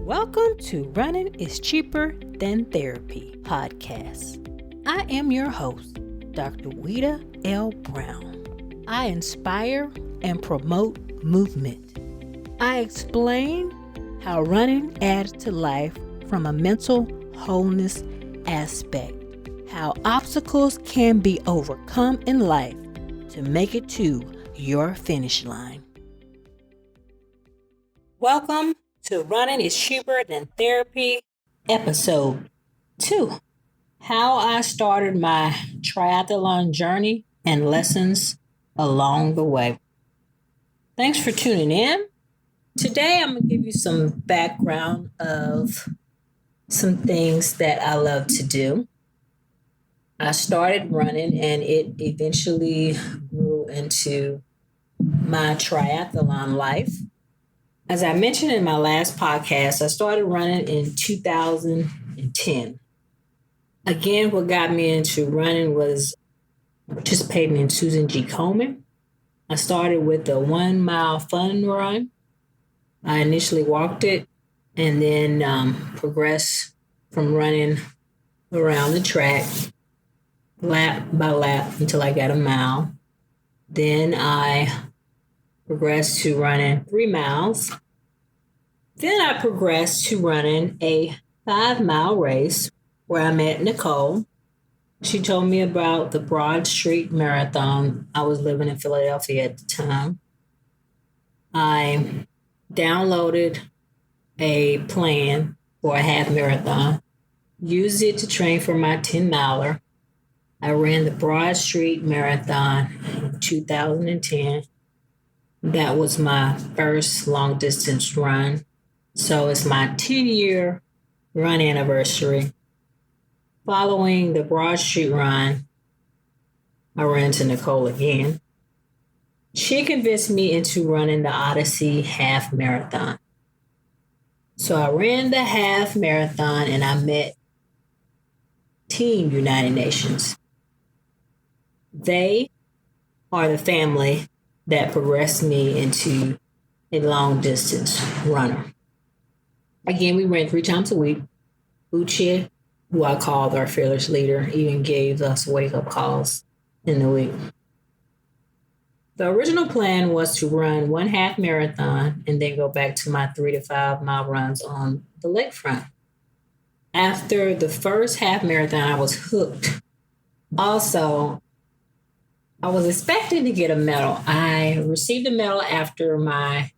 Welcome to Running is Cheaper Than Therapy podcast. I am your host, Dr. Weta L. Brown. I inspire and promote movement. I explain how running adds to life from a mental wholeness aspect, how obstacles can be overcome in life to make it to your finish line. Welcome to Running is Cheaper Than Therapy, Episode 2. How I started my triathlon journey and lessons along the way. Thanks for tuning in. Today I'm going to give you some background of some things that I love to do. I started running and it eventually grew into my triathlon life. As I mentioned in my last podcast, I started running in 2010. Again, what got me into running was participating in Susan G. Komen. I started with the 1 mile fun run. I initially walked it and then progressed from running around the track, lap by lap until I got a mile. Then I progressed to running 3 miles. Then I progressed to running a 5-mile race where I met Nicole. She told me about the Broad Street Marathon. I was living in Philadelphia at the time. I downloaded a plan for a half marathon, used it to train for my 10-miler. I ran the Broad Street Marathon in 2010. That was my first long distance run. So it's my 10-year run anniversary. Following the Broad Street run, I ran into Nicole again. She convinced me into running the Odyssey half marathon. So I ran the half marathon and I met Team United Nations. They are the family that progressed me into a long distance runner. Again, we ran 3 times a week. Uche, who I called our fearless leader, even gave us wake-up calls in the week. The original plan was to run 1 half marathon and then go back to my 3 to 5 mile runs on the lakefront. After the first half marathon, I was hooked. Also, I was expecting to get a medal. I received a medal after my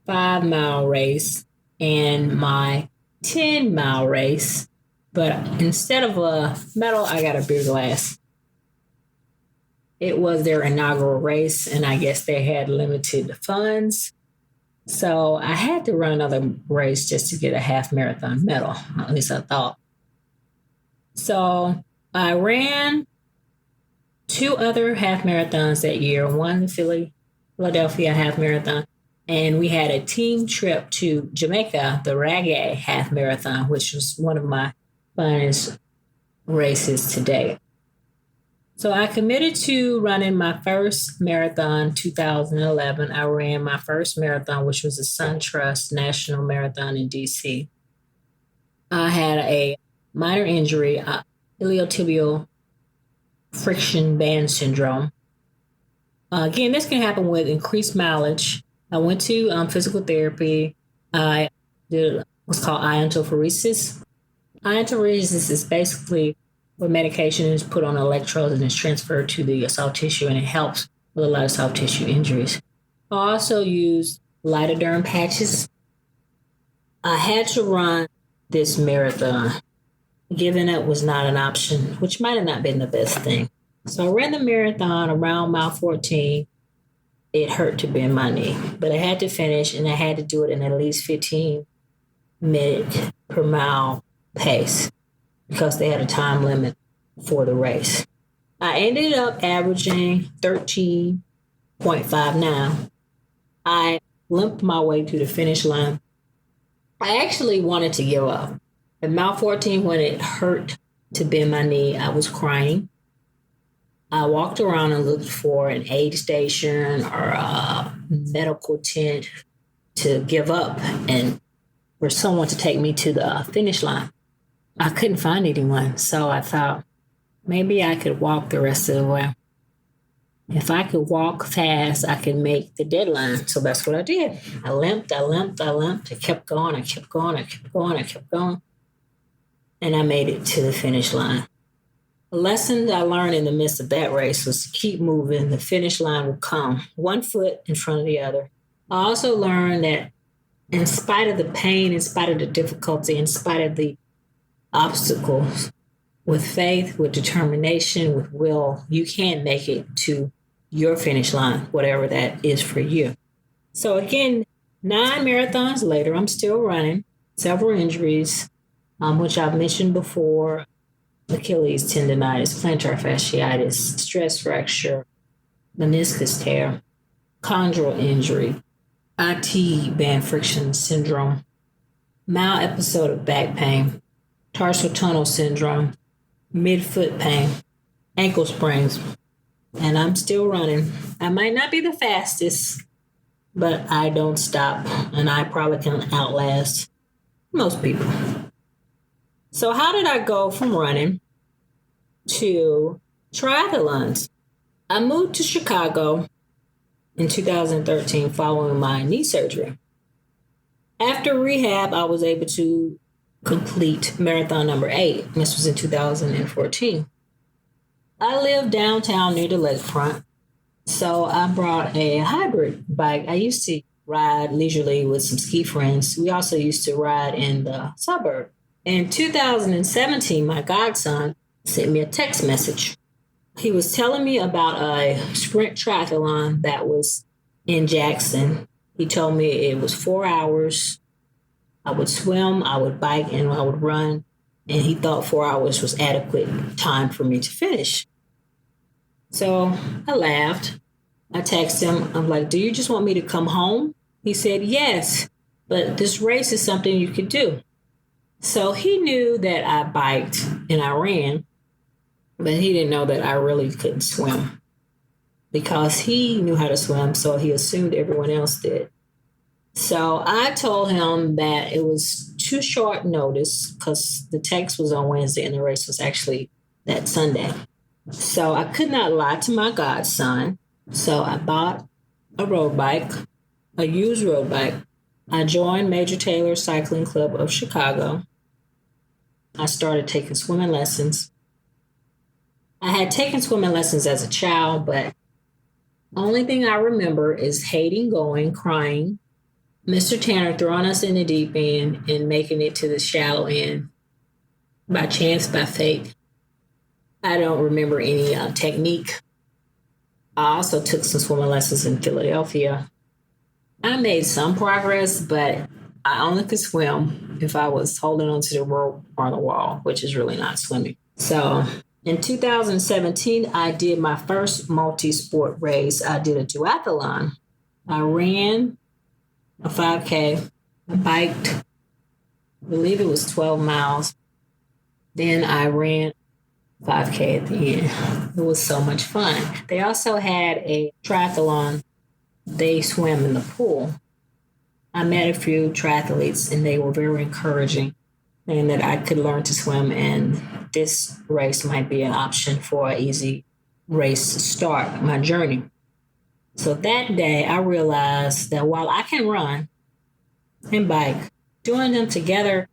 5-mile race and my 10-mile race, but instead of a medal, I got a beer glass. It was their inaugural race, and I guess they had limited funds. So I had to run another race just to get a half marathon medal, at least I thought. So I ran 2 other half marathons that year, one the Philadelphia half marathon, and we had a team trip to Jamaica, the Reggae half marathon, which was one of my funnest races to date. So I committed to running my first marathon 2011. I ran my first marathon, which was the SunTrust National Marathon in DC. I had a minor injury, iliotibial friction band syndrome. Again, this can happen with increased mileage. I went to physical therapy. I did what's called iontophoresis. Iontophoresis is basically where medication is put on electrodes and is transferred to the soft tissue, and it helps with a lot of soft tissue injuries. I also used lidoderm patches. I had to run this marathon. Giving up was not an option, which might have not been the best thing. So I ran the marathon around mile 14. It hurt to bend my knee, but I had to finish, and I had to do it in at least 15 minute per mile pace because they had a time limit for the race. I ended up averaging 13.59. I limped my way to the finish line. I actually wanted to give up. At mile 14, when it hurt to bend my knee, I was crying. I walked around and looked for an aid station or a medical tent to give up and for someone to take me to the finish line. I couldn't find anyone, so I thought maybe I could walk the rest of the way. If I could walk fast, I could make the deadline. So that's what I did. I limped. I kept going. And I made it to the finish line. A lesson that I learned in the midst of that race was to keep moving. The finish line will come, one foot in front of the other. I also learned that in spite of the pain, in spite of the difficulty, in spite of the obstacles, with faith, with determination, with will, you can make it to your finish line, whatever that is for you. So again, 9 marathons later, I'm still running. Several injuries, which I've mentioned before: Achilles tendonitis, plantar fasciitis, stress fracture, meniscus tear, chondral injury, IT band friction syndrome, mild episode of back pain, tarsal tunnel syndrome, midfoot pain, ankle sprains, and I'm still running. I might not be the fastest, but I don't stop, and I probably can outlast most people. So how did I go from running to triathlons? I moved to Chicago in 2013 following my knee surgery. After rehab, I was able to complete marathon number 8. This was in 2014. I live downtown near the lakefront, so I brought a hybrid bike. I used to ride leisurely with some ski friends. We also used to ride in the suburb. In 2017, my godson sent me a text message. He was telling me about a sprint triathlon that was in Jackson. He told me it was 4 hours. I would swim, I would bike, and I would run. And he thought 4 hours was adequate time for me to finish. So I laughed. I texted him. I'm like, do you just want me to come home? He said, yes, but this race is something you could do. So he knew that I biked and I ran, but he didn't know that I really couldn't swim because he knew how to swim. So he assumed everyone else did. So I told him that it was too short notice because the text was on Wednesday and the race was actually that Sunday. So I could not lie to my godson. So I bought a road bike, a used road bike. I joined Major Taylor Cycling Club of Chicago. I started taking swimming lessons. I had taken swimming lessons as a child, but only thing I remember is hating going, crying, Mr. Tanner throwing us in the deep end and making it to the shallow end by chance, by fate. I don't remember any technique. I also took some swimming lessons in Philadelphia. I made some progress, but I only could swim if I was holding onto the rope or the wall, which is really not swimming. So in 2017, I did my first multi-sport race. I did a duathlon. I ran a 5K. I biked, I believe it was 12 miles. Then I ran 5K at the end. It was so much fun. They also had a triathlon. They swam in the pool. I met a few triathletes and they were very encouraging and that I could learn to swim and this race might be an option for an easy race to start my journey. So that day I realized that while I can run and bike, doing them together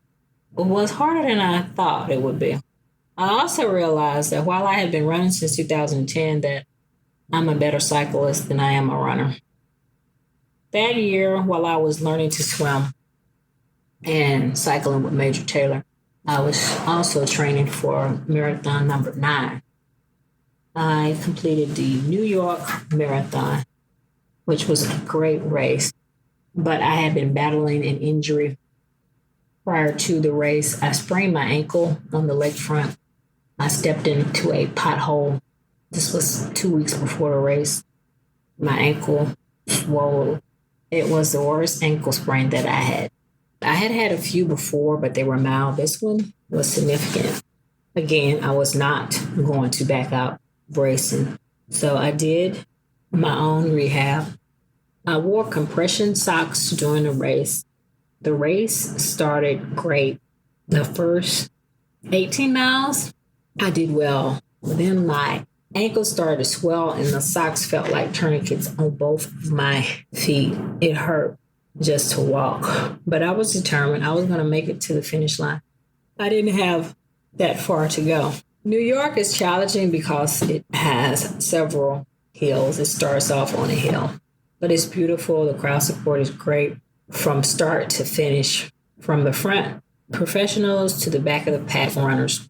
was harder than I thought it would be. I also realized that while I had been running since 2010, that I'm a better cyclist than I am a runner. That year, while I was learning to swim and cycling with Major Taylor, I was also training for marathon number 9. I completed the New York Marathon, which was a great race, but I had been battling an injury prior to the race. I sprained my ankle on the lakefront. I stepped into a pothole. This was 2 weeks before the race. My ankle swelled. It was the worst ankle sprain that I had. I had had a few before, but they were mild. This one was significant. Again, I was not going to back out racing. So I did my own rehab. I wore compression socks during the race. The race started great. The first 18 miles, I did well. Then my ankles started to swell and the socks felt like tourniquets on both of my feet. It hurt just to walk, but I was determined I was going to make it to the finish line. I didn't have that far to go. New York is challenging because it has several hills. It starts off on a hill, but it's beautiful. The crowd support is great from start to finish, from the front professionals to the back of the pack runners.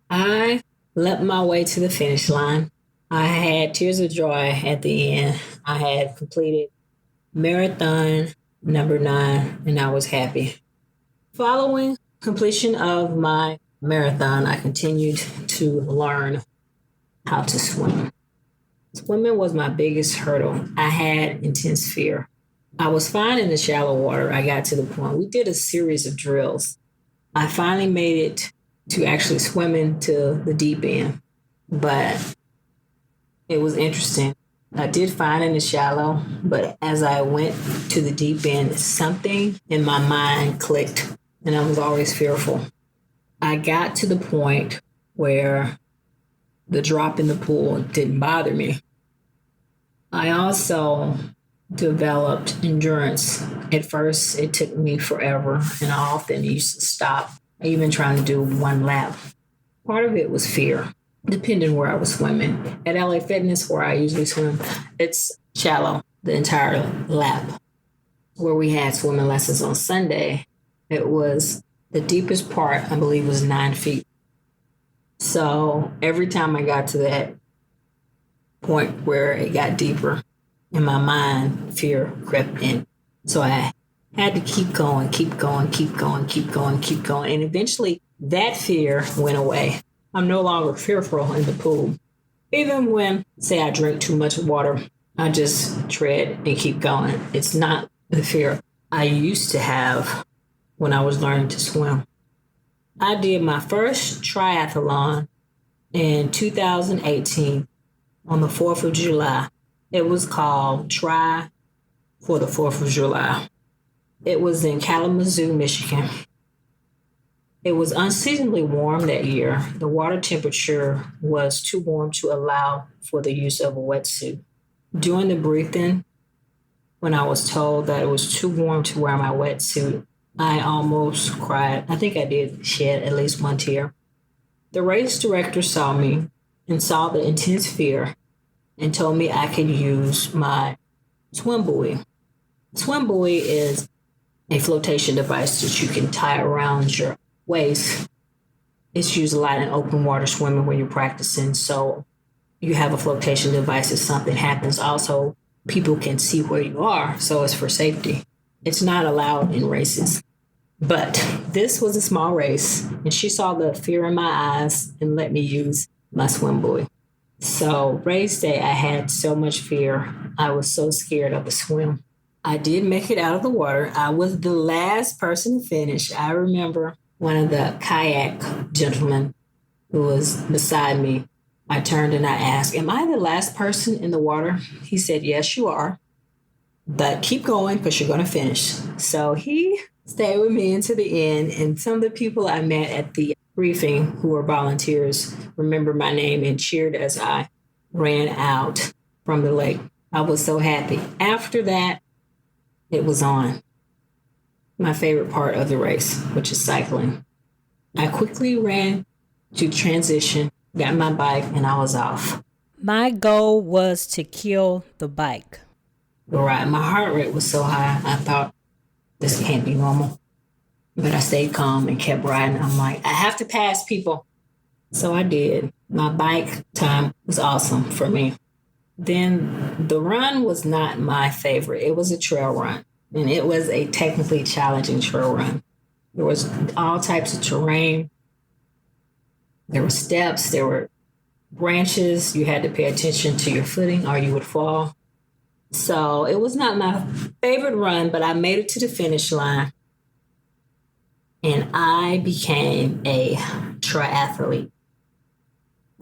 I leapt my way to the finish line. I had tears of joy at the end. I had completed marathon number 9, and I was happy. Following completion of my marathon, I continued to learn how to swim. Swimming was my biggest hurdle. I had intense fear. I was fine in the shallow water. I got to the point. We did a series of drills. I finally made it to actually swimming to the deep end, but it was interesting. I did fine in the shallow, but as I went to the deep end, something in my mind clicked, and I was always fearful. I got to the point where the drop in the pool didn't bother me. I also developed endurance. At first, it took me forever, and I often used to stop, even trying to do one lap. Part of it was fear, depending where I was swimming. At LA Fitness, where I usually swim, it's shallow the entire lap. Where we had swimming lessons on Sunday, it was the deepest part, I believe, was 9 feet. So every time I got to that point where it got deeper, in my mind, fear crept in. So I had to keep going. And eventually that fear went away. I'm no longer fearful in the pool. Even when, say, I drink too much water, I just tread and keep going. It's not the fear I used to have when I was learning to swim. I did my first triathlon in 2018 on the 4th of July. It was called Try for the 4th of July. It was in Kalamazoo, Michigan. It was unseasonably warm that year. The water temperature was too warm to allow for the use of a wetsuit. During the briefing, when I was told that it was too warm to wear my wetsuit, I almost cried. I think I did shed at least one tear. The race director saw me and saw the intense fear and told me I could use my swim buoy. Swim buoy is a flotation device that you can tie around your waist. It's used a lot in open water swimming when you're practicing. So you have a flotation device if something happens. Also, people can see where you are, so it's for safety. It's not allowed in races. But this was a small race, and she saw the fear in my eyes and let me use my swim buoy. So race day, I had so much fear. I was so scared of the swim. I did make it out of the water. I was the last person to finish. I remember one of the kayak gentlemen who was beside me. I turned and I asked, "Am I the last person in the water?" He said, "Yes, you are. But keep going because you're going to finish." So he stayed with me into the end. And some of the people I met at the briefing who were volunteers remembered my name and cheered as I ran out from the lake. I was so happy. After that, it was on. My favorite part of the race, which is cycling. I quickly ran to transition, got my bike, and I was off. My goal was to kill the bike. Right. My heart rate was so high, I thought, this can't be normal. But I stayed calm and kept riding. I'm like, I have to pass people. So I did. My bike time was awesome for me. Then the run was not my favorite. It was a trail run. And it was a technically challenging trail run. There was all types of terrain. There were steps. There were branches. You had to pay attention to your footing or you would fall. So it was not my favorite run, but I made it to the finish line. And I became a triathlete.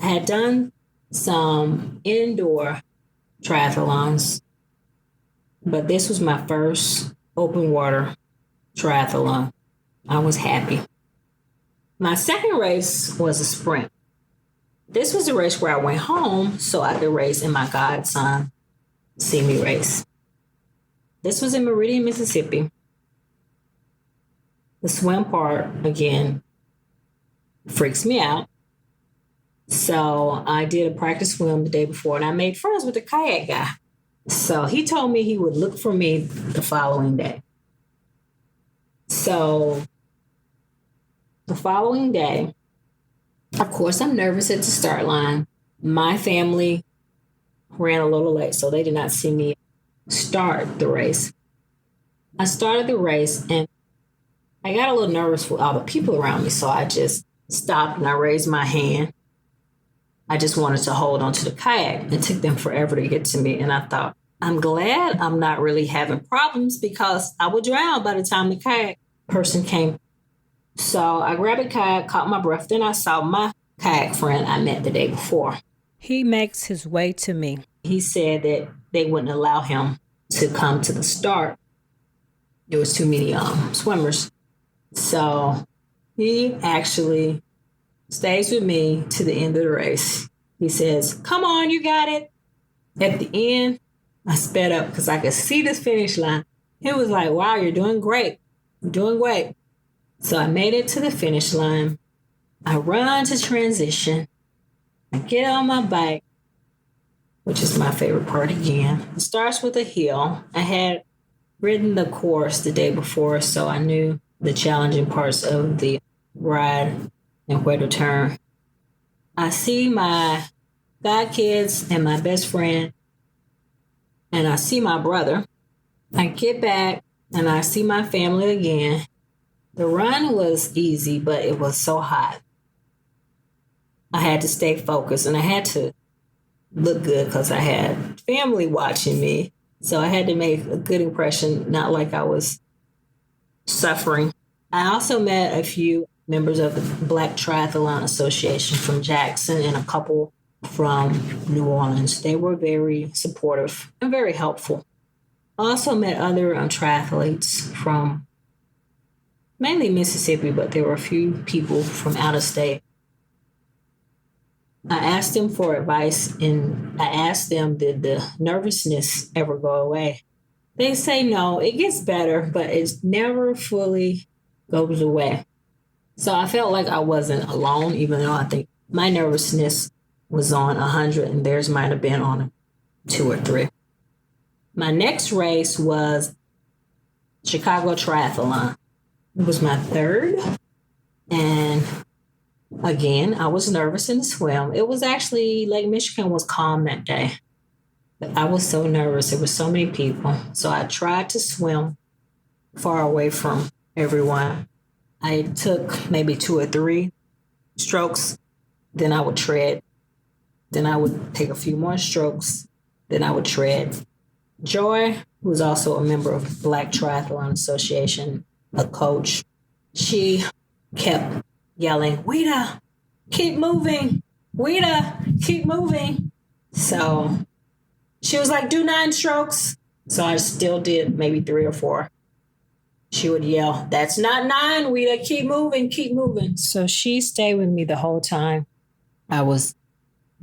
I had done some indoor triathlons, but this was my first open water triathlon. I was happy. My second race was a sprint. This was a race where I went home so I could race in my Godson see me race. This was in Meridian, Mississippi. The swim part, again, freaks me out. So I did a practice swim the day before, and I made friends with the kayak guy. So he told me he would look for me the following day. So the following day, of course, I'm nervous at the start line. My family ran a little late, so they did not see me start the race. I started the race, and I got a little nervous with all the people around me, so I just stopped and I raised my hand. I just wanted to hold onto the kayak. It took them forever to get to me, and I thought, I'm glad I'm not really having problems because I would drown by the time the kayak person came. So I grabbed a kayak, caught my breath. Then I saw my kayak friend I met the day before. He makes his way to me. He said that they wouldn't allow him to come to the start. There was too many swimmers. So he actually stays with me to the end of the race. He says, come on, you got it. At the end, I sped up because I could see the finish line. He was like, wow, you're doing great. You're doing great. So I made it to the finish line. I run to transition. I get on my bike, which is my favorite part again. It starts with a hill. I had ridden the course the day before, so I knew the challenging parts of the ride and where to turn. I see my god kids and my best friend, and I see my brother. I get back and I see my family again. The run was easy, but it was so hot. I had to stay focused and I had to look good because I had family watching me. So I had to make a good impression, not like I was suffering. I also met a few members of the Black Triathlon Association from Jackson and a couple from New Orleans. They were very supportive and very helpful. I also met other triathletes from mainly Mississippi, but there were a few people from out of state. I asked them for advice, and I asked them, did the nervousness ever go away? They say no, it gets better, but it never fully goes away. So I felt like I wasn't alone, even though I think my nervousness was on 100 and theirs might have been on 2 or 3. My next race was Chicago Triathlon. It was my third. And again, I was nervous in the swim. It was actually, Lake Michigan was calm that day. But I was so nervous. There were so many people. So I tried to swim far away from everyone. I took maybe 2 or 3 strokes. Then I would tread. Then I would take a few more strokes. Then I would tread. Joy, who was also a member of Black Triathlon Association, a coach, she kept yelling, Weta, keep moving. Weta, keep moving. So she was like, do 9 strokes. So I still did maybe 3 or 4. She would yell, that's not 9, Weta, keep moving, keep moving. So she stayed with me the whole time I was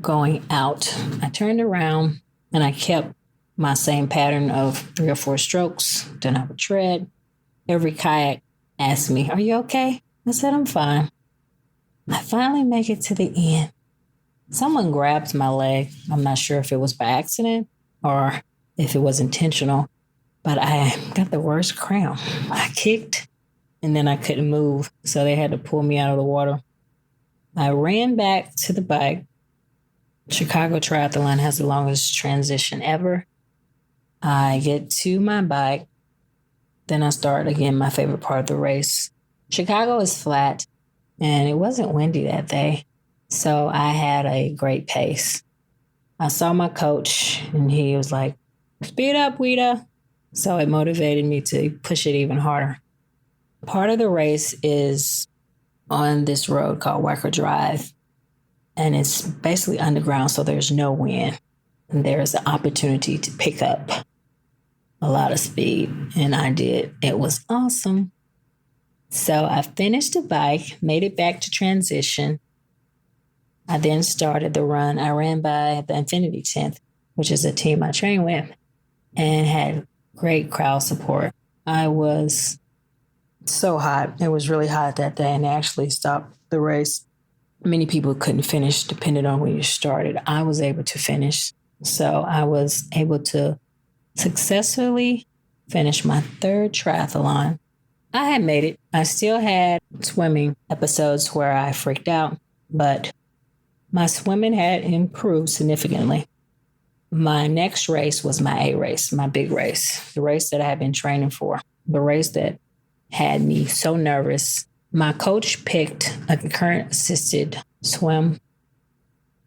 going out. I turned around and I kept my same pattern of 3 or 4 strokes. Then I would tread. Every kayak asked me, are you okay? I said, I'm fine. I finally make it to the end. Someone grabbed my leg. I'm not sure if it was by accident or if it was intentional, but I got the worst cramp. I kicked and then I couldn't move. So they had to pull me out of the water. I ran back to the bike. Chicago Triathlon has the longest transition ever. I get to my bike. Then I start again my favorite part of the race. Chicago is flat and it wasn't windy that day. So I had a great pace. I saw my coach and he was like, speed up, Weta. So it motivated me to push it even harder. Part of the race is on this road called Wacker Drive. And it's basically underground, so there's no wind. And there's an opportunity to pick up a lot of speed, and I did. It was awesome. So I finished the bike, made it back to transition. I then started the run. I ran by the Infinity 10th, which is a team I train with, and had great crowd support. I was so hot. It was really hot that day, and they actually stopped the race. Many people couldn't finish depending on when you started. I was able to finish. So I was able to successfully finish my third triathlon. I had made it. I still had swimming episodes where I freaked out, but my swimming had improved significantly. My next race was my A race, my big race, the race that I had been training for, the race that had me so nervous. My coach picked a current assisted swim.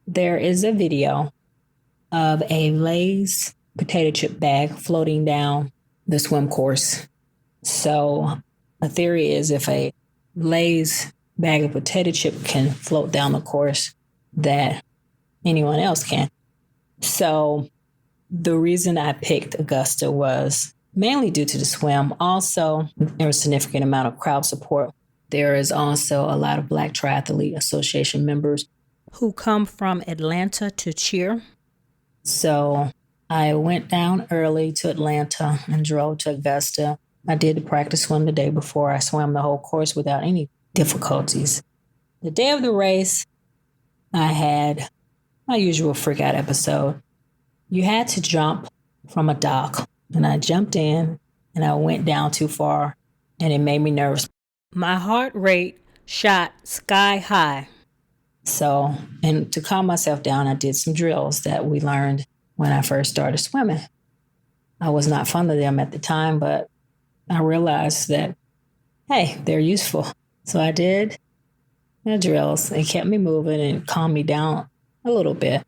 There is a video of a Lay's potato chip bag floating down the swim course. So the theory is if a Lay's bag of potato chip can float down the course, that anyone else can. So the reason I picked Augusta was mainly due to the swim. Also, there was a significant amount of crowd support. There is also a lot of Black Triathlete Association members who come from Atlanta to cheer. So I went down early to Atlanta and drove to Augusta. I did the practice swim the day before. I swam the whole course without any difficulties. The day of the race, I had my usual freak out episode. You had to jump from a dock, and I jumped in and I went down too far, and it made me nervous. My heart rate shot sky high. So, and to calm myself down, I did some drills that we learned when I first started swimming. I was not fond of them at the time, but I realized that, hey, they're useful. So I did the drills. It kept me moving and calmed me down a little bit.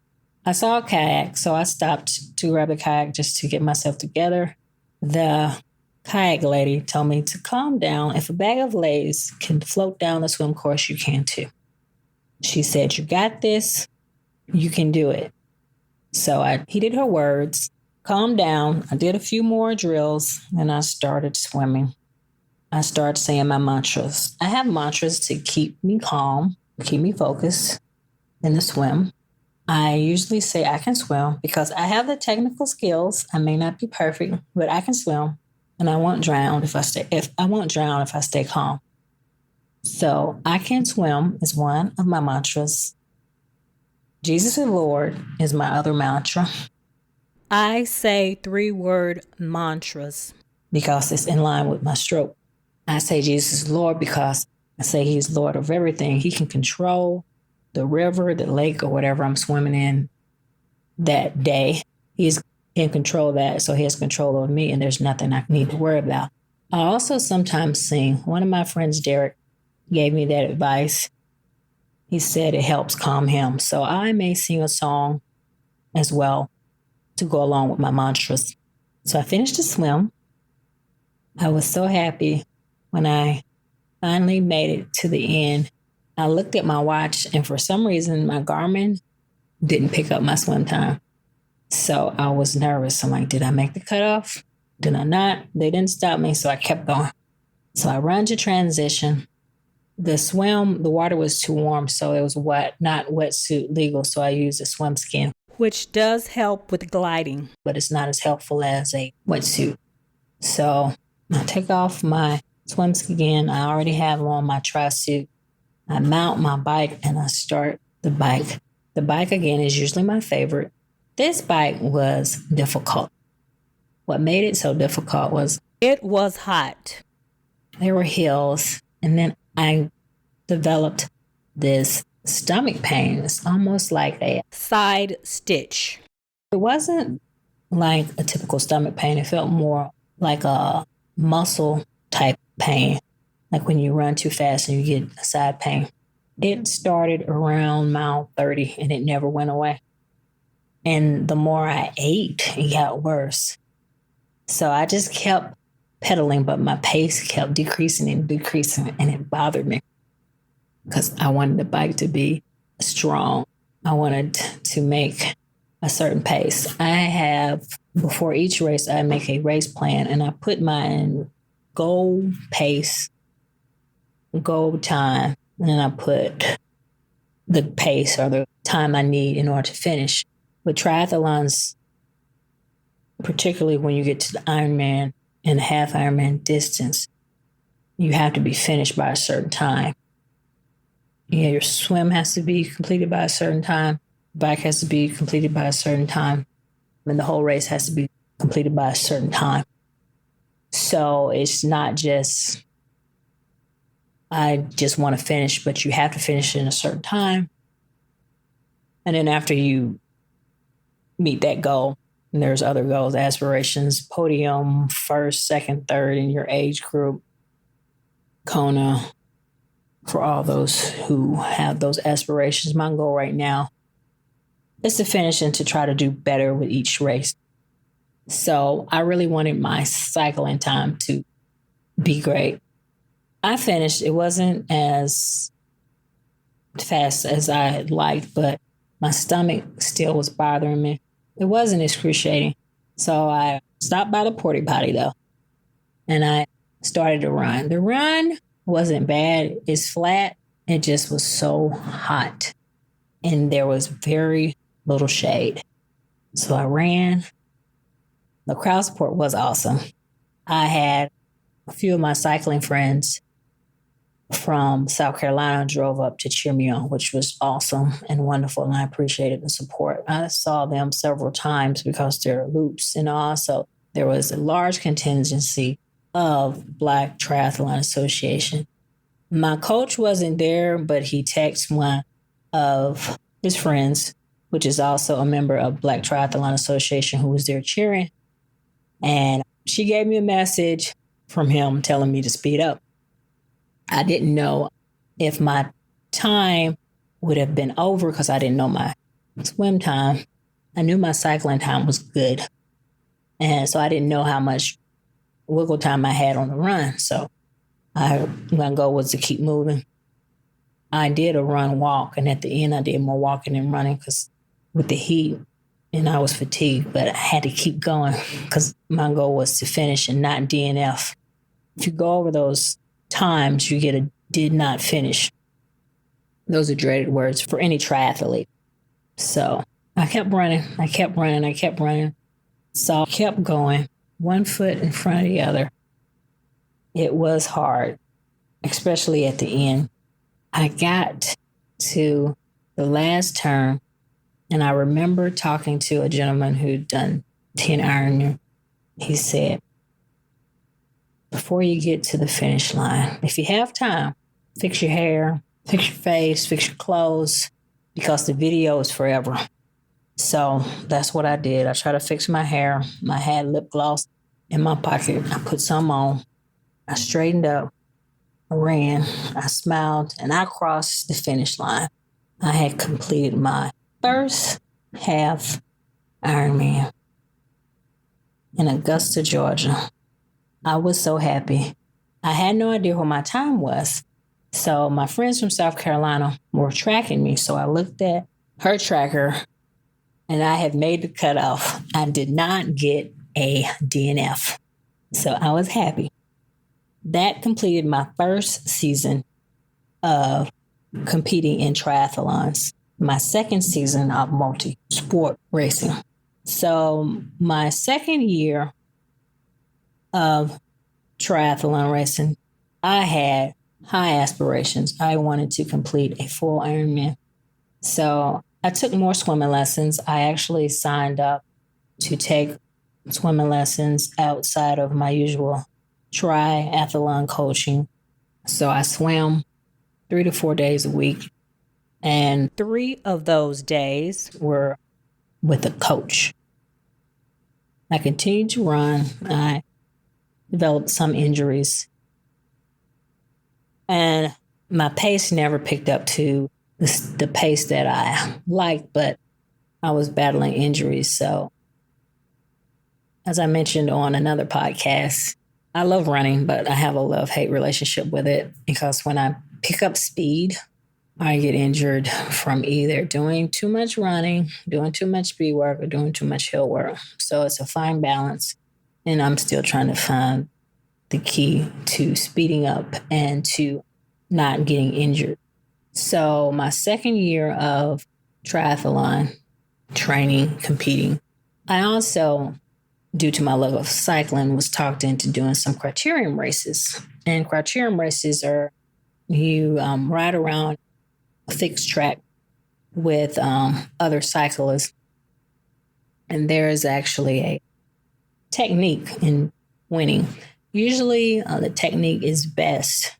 I saw a kayak, so I stopped to grab a kayak just to get myself together. The kayak lady told me to calm down. If a bag of Lay's can float down the swim course, you can too. She said, you got this. You can do it. So I heeded her words, calmed down. I did a few more drills, and I started swimming. I started saying my mantras. I have mantras to keep me calm, keep me focused in the swim. I usually say I can swim because I have the technical skills. I may not be perfect, but I can swim, and I won't drown if I stay calm. So I can swim is one of my mantras. Jesus is Lord is my other mantra. I say 3-word mantras because it's in line with my stroke. I say Jesus is Lord because I say he's Lord of everything. He can control the river, the lake, or whatever I'm swimming in that day. He's in control of that, so he has control over me, and there's nothing I need to worry about. I also sometimes sing. One of my friends, Derek, gave me that advice. He said it helps calm him. So I may sing a song as well to go along with my mantras. So I finished the swim. I was so happy when I finally made it to the end. I looked at my watch, and for some reason, my Garmin didn't pick up my swim time. So I was nervous. I'm like, did I make the cutoff? Did I not? They didn't stop me, so I kept going. So I ran to transition. The swim, the water was too warm, so it was wet, not wetsuit legal, so I used a swim skin. Which does help with gliding. But it's not as helpful as a wetsuit. So I take off my swim skin. I already have on my tri-suit. I mount my bike and I start the bike. The bike, again, is usually my favorite. This bike was difficult. What made it so difficult was it was hot. There were hills, and then I developed this stomach pain. It's almost like a side stitch. It wasn't like a typical stomach pain. It felt more like a muscle type pain, like when you run too fast and you get a side pain. It started around mile 30 and it never went away. And the more I ate, it got worse. So I just kept pedaling, but my pace kept decreasing, and it bothered me because I wanted the bike to be strong. I wanted to make a certain pace. Before each race, I make a race plan and I put my goal pace, goal time, and then I put the pace or the time I need in order to finish. With triathlons, particularly when you get to the Ironman and the half Ironman distance, you have to be finished by a certain time. Yeah, your swim has to be completed by a certain time. Bike has to be completed by a certain time. And the whole race has to be completed by a certain time. So it's not just, I just want to finish, but you have to finish in a certain time. And then after you meet that goal, and there's other goals, aspirations, podium, first, second, third in your age group, Kona, for all those who have those aspirations. My goal right now is to finish and to try to do better with each race. So I really wanted my cycling time to be great. I finished. It wasn't as fast as I had liked, but my stomach still was bothering me. It wasn't excruciating. So I stopped by the porta potty though, and I started to run. The run wasn't bad. It's flat. It just was so hot. And there was very little shade. So I ran. The crowd support was awesome. I had a few of my cycling friends from South Carolina drove up to cheer me on, which was awesome and wonderful. And I appreciated the support. I saw them several times because they're loops. And also there was a large contingency of Black Triathlon Association. My coach wasn't there, but he texted one of his friends, which is also a member of Black Triathlon Association, who was there cheering. And she gave me a message from him telling me to speed up. I didn't know if my time would have been over because I didn't know my swim time. I knew my cycling time was good. And so I didn't know how much wiggle time I had on the run. So my goal was to keep moving. I did a run walk, and at the end I did more walking than running because with the heat and I was fatigued, but I had to keep going because my goal was to finish and not DNF. If you go over those times, you get a did not finish. Those are dreaded words for any triathlete. So I kept running. So I kept going, one foot in front of the other. It was hard, especially at the end. I got to the last turn, and I remember talking to a gentleman who'd done 10 Ironman. He said, before you get to the finish line, if you have time, fix your hair, fix your face, fix your clothes, because the video is forever. So that's what I did. I tried to fix my hair. I had lip gloss in my pocket. I put some on. I straightened up. I ran. I smiled, and I crossed the finish line. I had completed my first half Ironman in Augusta, Georgia. I was so happy. I had no idea what my time was. So my friends from South Carolina were tracking me. So I looked at her tracker, and I had made the cutoff. I did not get a DNF. So I was happy. That completed my first season of competing in triathlons, my second season of multi-sport racing. So my second year of triathlon racing, I had high aspirations. I wanted to complete a full Ironman. So I took more swimming lessons. I actually signed up to take swimming lessons outside of my usual triathlon coaching. So I swam 3 to 4 days a week. And 3 of those days were with a coach. I continued to run. I developed some injuries. And my pace never picked up to the pace that I liked, but I was battling injuries. So as I mentioned on another podcast, I love running, but I have a love-hate relationship with it because when I pick up speed, I get injured from either doing too much running, doing too much speed work, or doing too much hill work. So it's a fine balance. And I'm still trying to find the key to speeding up and to not getting injured. So my second year of triathlon training, competing, I also, due to my love of cycling, was talked into doing some criterium races. And criterium races are you ride around a fixed track with other cyclists. And there is actually a technique in winning. Usually the technique is best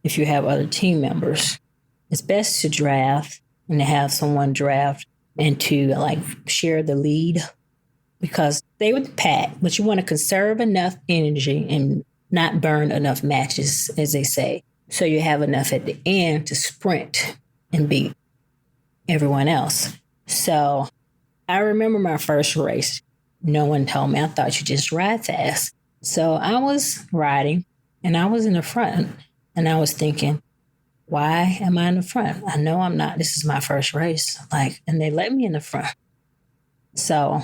if you have other team members. It's best to draft and to have someone draft and to share the lead because they would pack, but you want to conserve enough energy and not burn enough matches, as they say. So you have enough at the end to sprint and beat everyone else. So I remember my first race. No one told me. I thought you just ride fast. So I was riding and I was in the front and I was thinking, why am I in the front? I know I'm not. This is my first race. And they let me in the front. So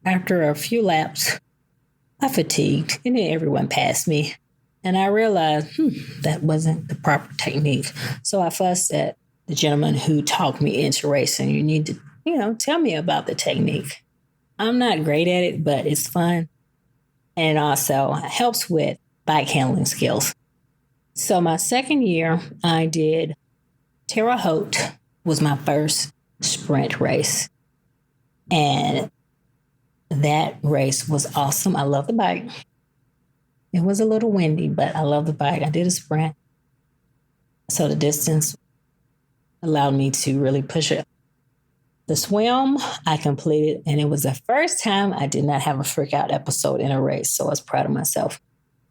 after a few laps, I fatigued and then everyone passed me. And I realized, that wasn't the proper technique. So I fussed at the gentleman who talked me into racing. You need to, tell me about the technique. I'm not great at it, but it's fun. And also helps with bike handling skills. So my second year, I did Terre Haute was my first sprint race. And that race was awesome. I love the bike. It was a little windy, but I love the bike. I did a sprint. So the distance allowed me to really push it. The swim I completed, and it was the first time I did not have a freak out episode in a race. So I was proud of myself.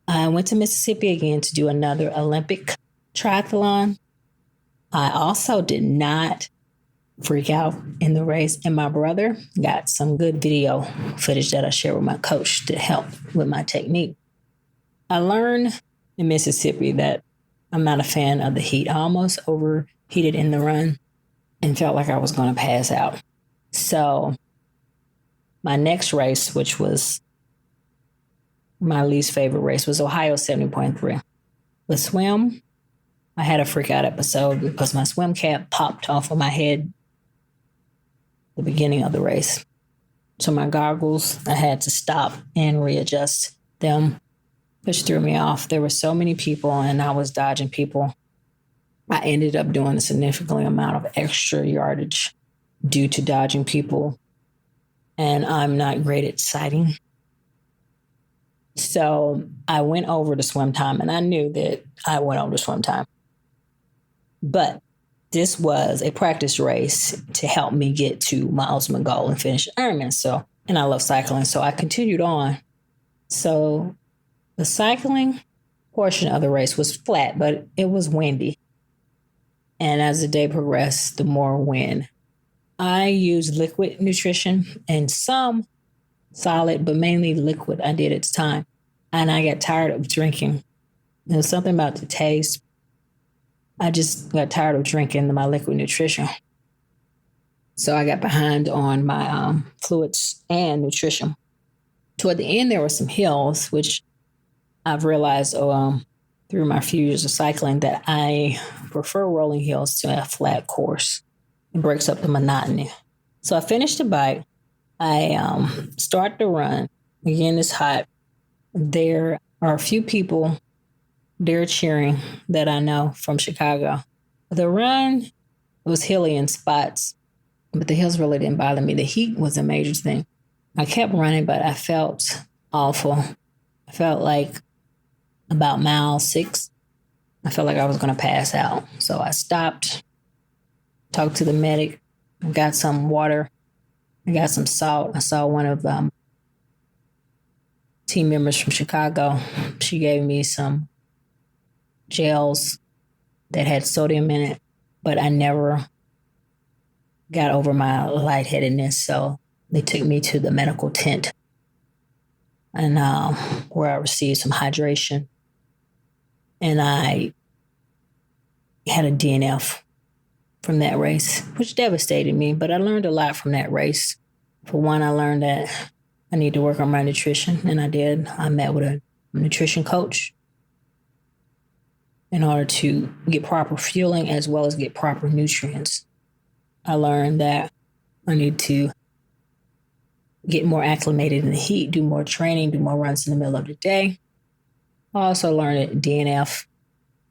I went to Mississippi again to do another Olympic triathlon. I also did not freak out in the race. And my brother got some good video footage that I shared with my coach to help with my technique. I learned in Mississippi that I'm not a fan of the heat. I almost overheated in the run and felt like I was going to pass out. So my next race, which was my least favorite race, was Ohio 70.3. The swim, I had a freak out episode because my swim cap popped off of my head at the beginning of the race. So my goggles, I had to stop and readjust them, which threw me off. There were so many people and I was dodging people. I ended up doing a significant amount of extra yardage due to dodging people. And I'm not great at sighting. So I went over the swim time and I knew that I went over the swim time. But this was a practice race to help me get to my ultimate goal and finish Ironman. And I love cycling. So I continued on. So the cycling portion of the race was flat, but it was windy. And as the day progressed, the more wind. I used liquid nutrition and some solid, but mainly liquid I did at the time. And I got tired of drinking. There was something about the taste. I just got tired of drinking my liquid nutrition. So I got behind on my fluids and nutrition. Toward the end, there were some hills, which I've realized through my few years of cycling that I prefer rolling hills to a flat course. It breaks up the monotony. So I finished the bike. I start the run. Again, it's hot. There are a few people there cheering that I know from Chicago. The run was hilly in spots, but the hills really didn't bother me. The heat was a major thing. I kept running, but I felt awful. I felt like about mile 6, I felt like I was going to pass out. So I stopped, talked to the medic, got some water, I got some salt. I saw one of team members from Chicago. She gave me some gels that had sodium in it, but I never got over my lightheadedness. So they took me to the medical tent and where I received some hydration. And I had a DNF from that race, which devastated me. But I learned a lot from that race. For one, I learned that I need to work on my nutrition, and I did. I met with a nutrition coach in order to get proper fueling as well as get proper nutrients. I learned that I need to get more acclimated in the heat, do more training, do more runs in the middle of the day. I also learned that DNF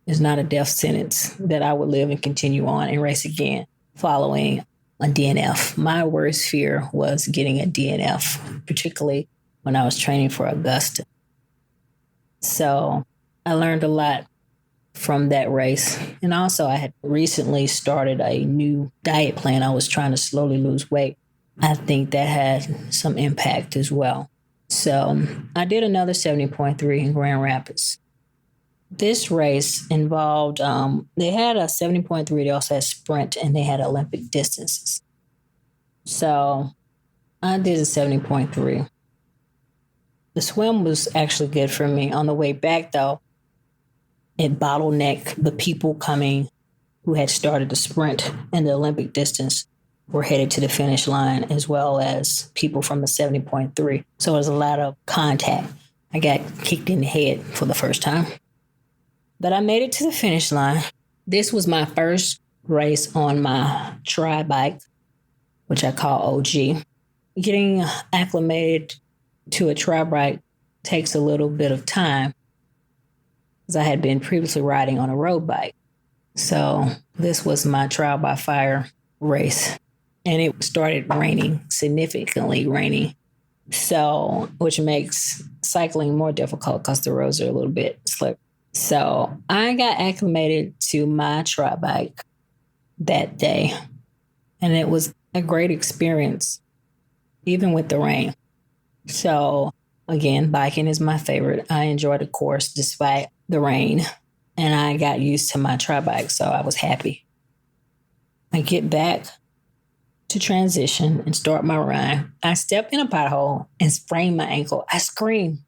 is not a death sentence, that I would live and continue on and race again following a DNF. My worst fear was getting a DNF, particularly when I was training for Augusta. So I learned a lot from that race. And also I had recently started a new diet plan. I was trying to slowly lose weight. I think that had some impact as well. So I did another 70.3 in Grand Rapids. This race involved, they had a 70.3, they also had sprint, and they had Olympic distances. So I did a 70.3. The swim was actually good for me. On the way back, though, it bottlenecked the people coming who had started the sprint and the Olympic distance were headed to the finish line, as well as people from the 70.3. So it was a lot of contact. I got kicked in the head for the first time. But I made it to the finish line. This was my first race on my tri bike, which I call OG. Getting acclimated to a tri bike takes a little bit of time, because I had been previously riding on a road bike. So this was my trial by fire race. And it started raining, significantly raining. So, which makes cycling more difficult because the roads are a little bit slippery. So I got acclimated to my tri bike that day. And it was a great experience, even with the rain. So again, biking is my favorite. I enjoyed the course despite the rain. And I got used to my tri bike, so I was happy. I get back to transition and start my run. I step in a pothole and sprain my ankle. I scream.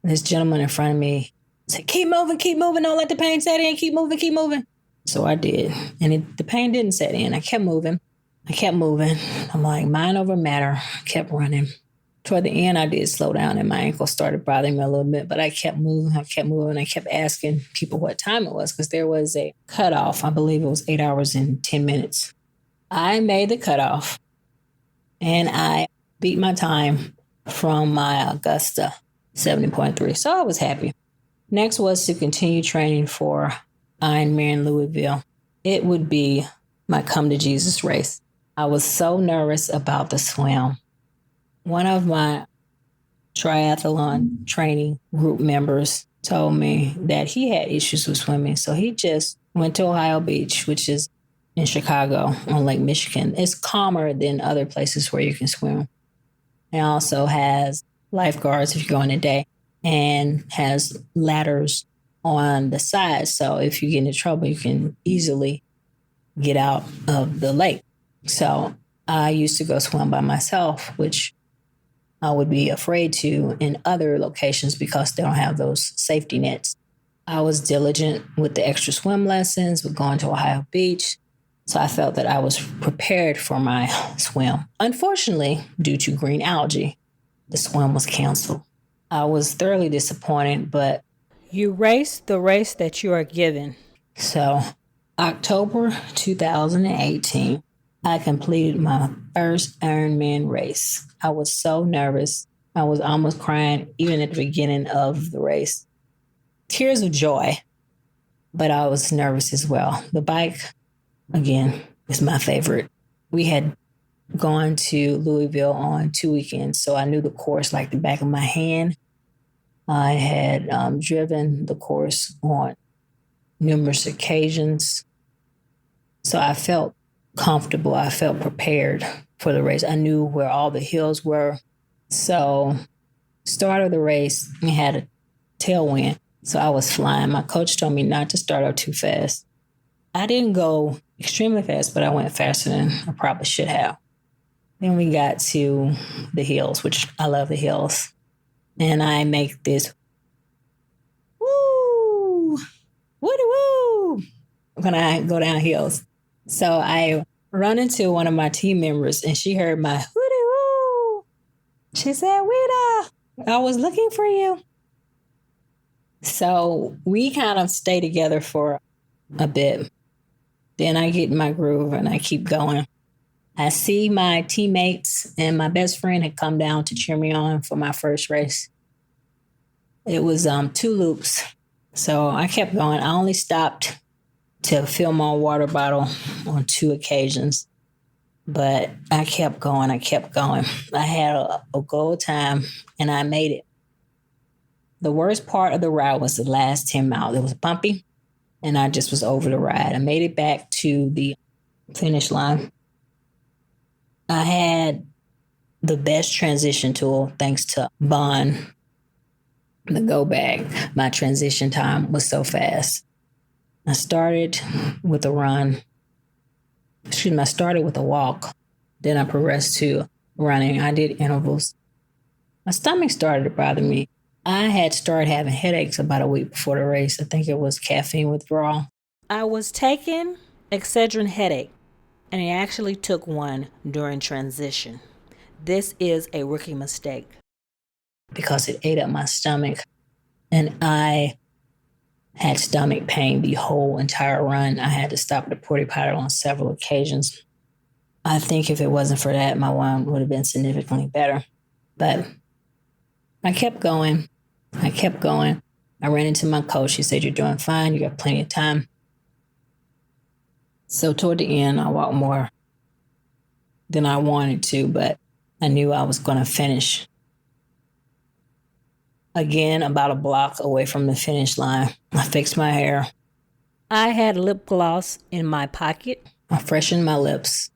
This gentleman in front of me said, keep moving, don't let the pain set in, keep moving. So I did. And the pain didn't set in. I kept moving. I'm like, mind over matter. Kept running. Toward the end, I did slow down and my ankle started bothering me a little bit, but I kept moving. I kept asking people what time it was, because there was a cutoff. I believe it was 8 hours and 10 minutes. I made the cutoff and I beat my time from my Augusta 70.3. So I was happy. Next was to continue training for Ironman Louisville. It would be my come to Jesus race. I was so nervous about the swim. One of my triathlon training group members told me that he had issues with swimming. So he just went to Ohio Beach, which is in Chicago on Lake Michigan. It's calmer than other places where you can swim. It also has lifeguards if you go in the day, and has ladders on the side. So if you get into trouble, you can easily get out of the lake. So I used to go swim by myself, which I would be afraid to in other locations because they don't have those safety nets. I was diligent with the extra swim lessons, with going to Ohio Beach. So I felt that I was prepared for my swim. Unfortunately, due to green algae, the swim was canceled. I was thoroughly disappointed, but You race the race that you are given. so October 2018, I completed my first Ironman race. I was so nervous. I was almost crying even at the beginning of the race. Tears of joy, but I was nervous as well. The bike, again, is my favorite. We had gone to Louisville on 2 weekends, so I knew the course like the back of my hand. I had driven the course on numerous occasions. So I felt comfortable. I felt prepared for the race. I knew where all the hills were. So start of the race, we had a tailwind. So I was flying. My coach told me not to start out too fast. I didn't go extremely fast, but I went faster than I probably should have. Then we got to the hills, which I love the hills. And I make this woo, woody woo when I go down hills. So I run into one of my team members and she heard my hooty woo. She said, Wita, I was looking for you. So we kind of stay together for a bit. Then I get in my groove and I keep going. I see my teammates and my best friend had come down to cheer me on for my first race. It was 2 loops. So I kept going. I only stopped to fill my water bottle on 2 occasions. But I kept going. I had a goal time and I made it. The worst part of the ride was the last 10 miles. It was bumpy and I just was over the ride. I made it back to the finish line. I had the best transition tool thanks to Bond, the go bag. My transition time was so fast. I started with a run. I started with a walk. Then I progressed to running. I did intervals. My stomach started to bother me. I had started having headaches about a week before the race. I think it was caffeine withdrawal. I was taking Excedrin headache, and I actually took one during transition. This is a rookie mistake. Because it ate up my stomach, and I had stomach pain the whole entire run. I had to stop at the porta potty on several occasions. I think if it wasn't for that, my run would have been significantly better. But I kept going. I ran into my coach. He said, "You're doing fine. You got plenty of time." So toward the end, I walked more than I wanted to, but I knew I was going to finish. Again, about a block away from the finish line, I fixed my hair. I had lip gloss in my pocket. I freshened my lips.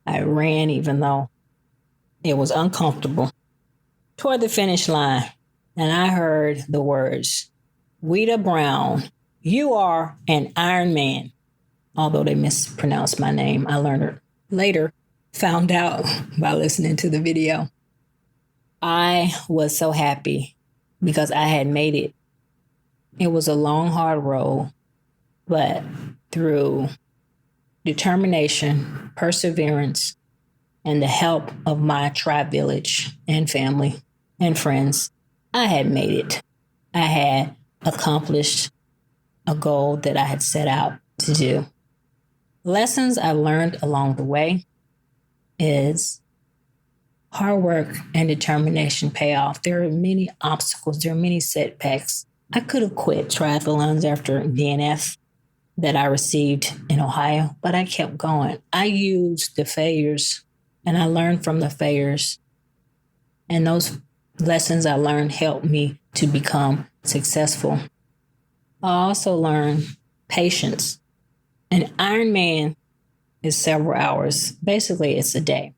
I ran even though it was uncomfortable toward the finish line, and I heard the words, "Wita Brown, you are an Ironman." Although they mispronounced my name, I learned it later, found out by listening to the video. I was so happy because I had made it. It was a long, hard road, but through determination, perseverance, and the help of my tribe village and family and friends, I had made it. I had accomplished a goal that I had set out to do. Lessons I learned along the way is hard work and determination pay off. There are many obstacles. There are many setbacks. I could have quit triathlons after DNF that I received in Ohio, but I kept going. I used the failures and I learned from the failures. And those lessons I learned helped me to become successful. I also learned patience. An Ironman is several hours. Basically, it's a day.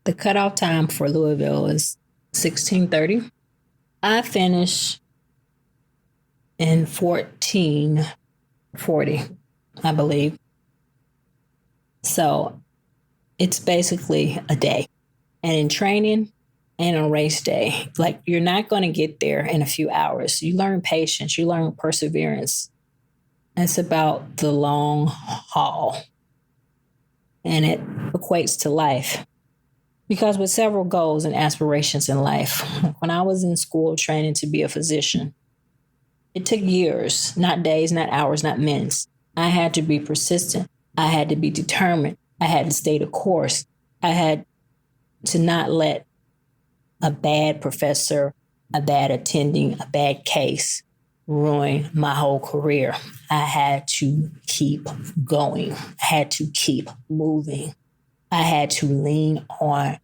The cutoff time for Louisville is 16:30. I finished in 14:40, I believe. So it's basically a day. And in training and on race day, like you're not going to get there in a few hours. You learn patience, you learn perseverance. It's about the long haul. And it equates to life. Because with several goals and aspirations in life, when I was in school training to be a physician, it took years, not days, not hours, not minutes. I had to be persistent. I had to be determined. I had to stay the course. I had to not let a bad professor, a bad attending, a bad case ruin my whole career. I had to keep going. I had to keep moving. I had to lean on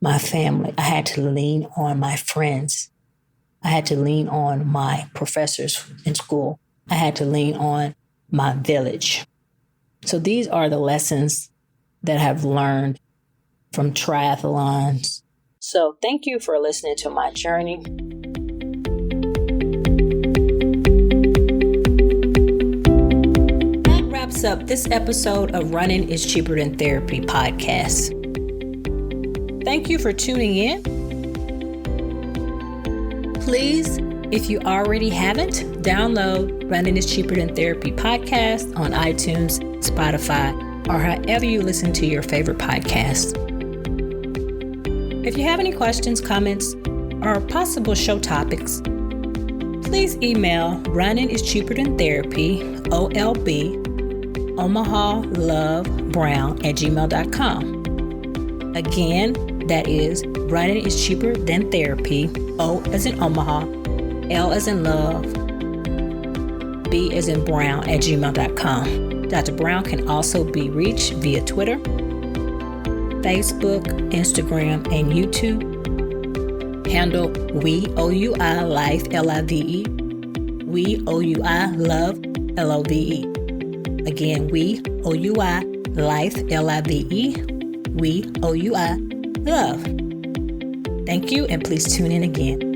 my family. I had to lean on my friends. I had to lean on my professors in school. I had to lean on my village. So these are the lessons that I've learned from triathlons. So thank you for listening to my journey. That wraps up this episode of Running is Cheaper Than Therapy podcast. Thank you for tuning in. Please, if you already haven't, download Running is Cheaper Than Therapy podcast on iTunes, Spotify, or however you listen to your favorite podcast. If you have any questions, comments, or possible show topics, please email runningischeaperthan.therapy, OLB, omahalovebrown@gmail.com. Again, that is runningischeaperthan.therapy, O as in Omaha, L as in love, B as in brown @gmail.com. Dr. Brown can also be reached via Twitter, Facebook, Instagram, and YouTube. Handle We OUI Life LIVE, We OUI Love LOVE. Again, We OUI Life LIVE, We OUI Love. Thank you, and please tune in again.